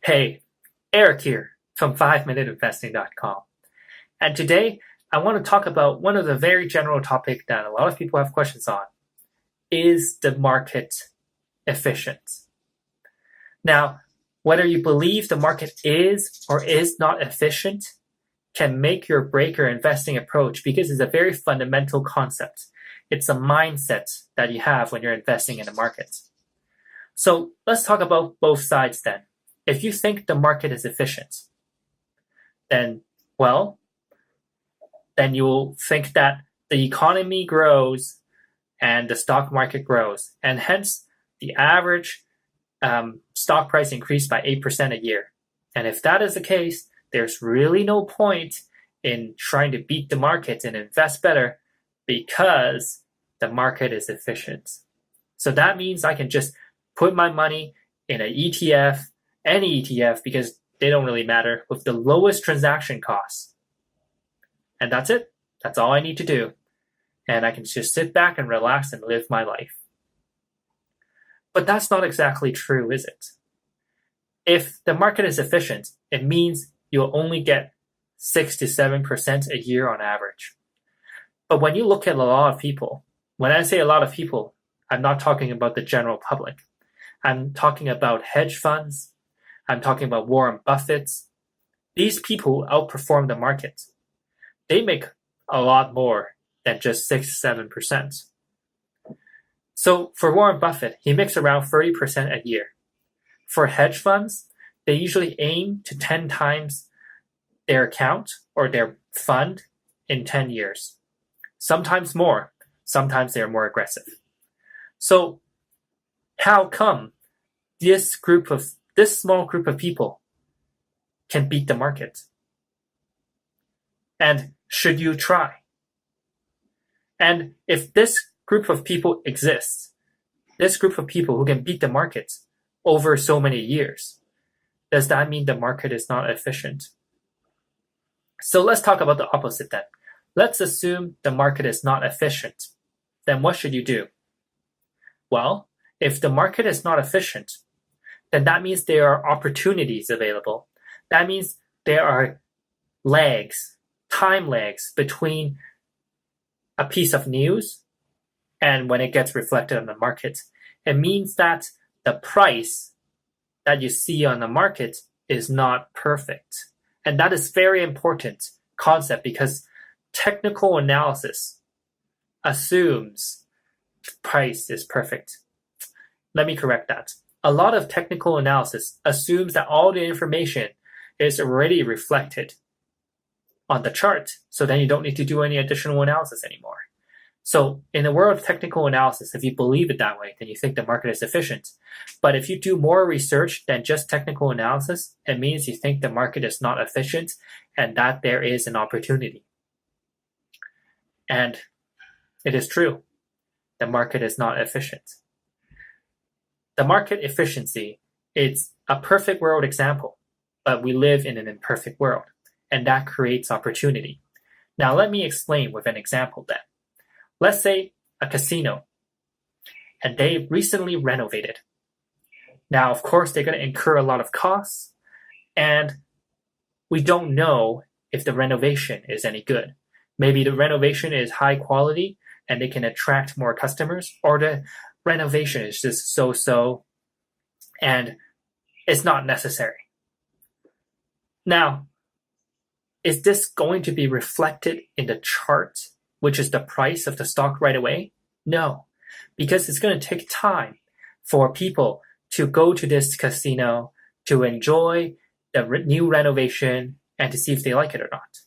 Hey, Eric here from 5minuteinvesting.com. And today I want to talk about one of the very general topics that a lot of people have questions on. Is the market efficient? Now, whether you believe the market is or is not efficient can make or break your investing approach because it's a very fundamental concept. It's a mindset that you have when you're investing in the market. So let's talk about both sides then. If you think the market is efficient, then you'll think that the economy grows and the stock market grows, and hence the average stock price increased by 8% a year. And if that is the case, there's really no point in trying to beat the market and invest better because the market is efficient. So that means I can just put my money in an ETF, any ETF, because they don't really matter, with the lowest transaction costs. And that's it. That's all I need to do. And I can just sit back and relax and live my life. But that's not exactly true, is it? If the market is efficient, it means you'll only get 6 to 7% a year on average. But when you look at a lot of people, when I say a lot of people, I'm not talking about the general public. I'm talking about hedge funds. I'm talking about Warren Buffett. These people outperform the market. They make a lot more than just 6 to 7%. So for Warren Buffett, he makes around 30% a year. For hedge funds, they usually aim to 10 times their account or their fund in 10 years. Sometimes more. Sometimes they're more aggressive. So how come this small group of people can beat the market? And should you try? And if this group of people exists, this group of people who can beat the market over so many years, does that mean the market is not efficient? So let's talk about the opposite then. Let's assume the market is not efficient. Then what should you do? Well, if the market is not efficient, then that means there are opportunities available. That means there are time lags between a piece of news and when it gets reflected on the market. It means that the price that you see on the market is not perfect. And that is very important concept because technical analysis assumes price is perfect. Let me correct that. A lot of technical analysis assumes that all the information is already reflected on the chart, so then you don't need to do any additional analysis anymore. So in the world of technical analysis, if you believe it that way, then you think the market is efficient. But if you do more research than just technical analysis, it means you think the market is not efficient and that there is an opportunity. And it is true. The market is not efficient. The market efficiency is a perfect world example, but we live in an imperfect world, and that creates opportunity. Now let me explain with an example then. Let's say a casino, and they recently renovated. Now, of course, they're going to incur a lot of costs, and we don't know if the renovation is any good. Maybe the renovation is high quality, and they can attract more customers, or the renovation is just so-so, and it's not necessary. Now, is this going to be reflected in the chart, which is the price of the stock right away? No, because it's going to take time for people to go to this casino, to enjoy the new renovation, and to see if they like it or not.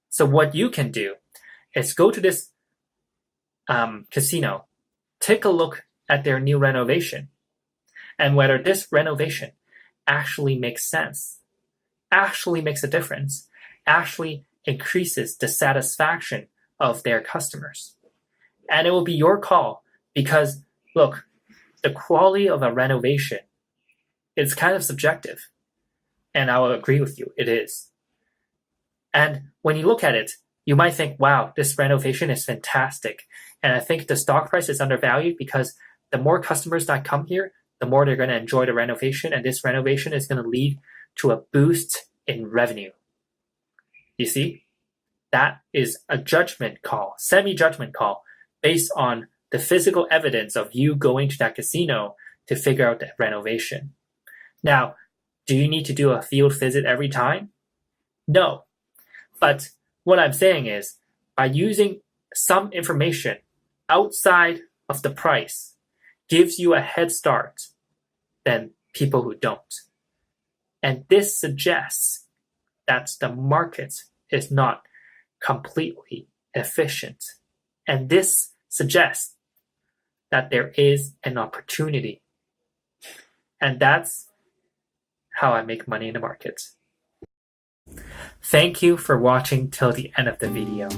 So what you can do is go to this casino, take a look at their new renovation, and whether this renovation actually makes sense, actually makes a difference, actually increases the satisfaction of their customers. And it will be your call because, look, the quality of a renovation is kind of subjective. And I will agree with you, it is. And when you look at it, you might think, wow, this renovation is fantastic. And I think the stock price is undervalued because the more customers that come here, the more they're going to enjoy the renovation, and this renovation is going to lead to a boost in revenue. You see, that is a judgment call, semi-judgment call, based on the physical evidence of you going to that casino to figure out the renovation. Now, do you need to do a field visit every time? No. But what I'm saying is, by using some information outside of the price gives you a head start than people who don't. And this suggests that the market is not completely efficient. And this suggests that there is an opportunity. And that's how I make money in the market. Thank you for watching till the end of the video.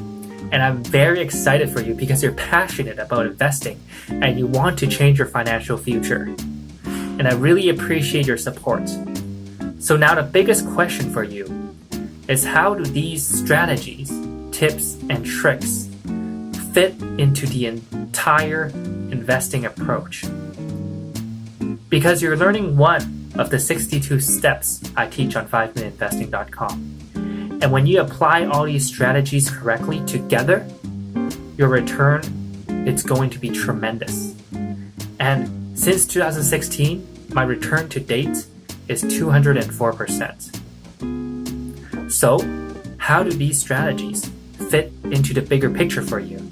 And I'm very excited for you because you're passionate about investing and you want to change your financial future. And I really appreciate your support. So now the biggest question for you is, how do these strategies, tips, and tricks fit into the entire investing approach? Because you're learning one of the 62 steps I teach on 5minuteinvesting.com. And when you apply all these strategies correctly together, your return is going to be tremendous. And since 2016, my return to date is 204%. So, how do these strategies fit into the bigger picture for you?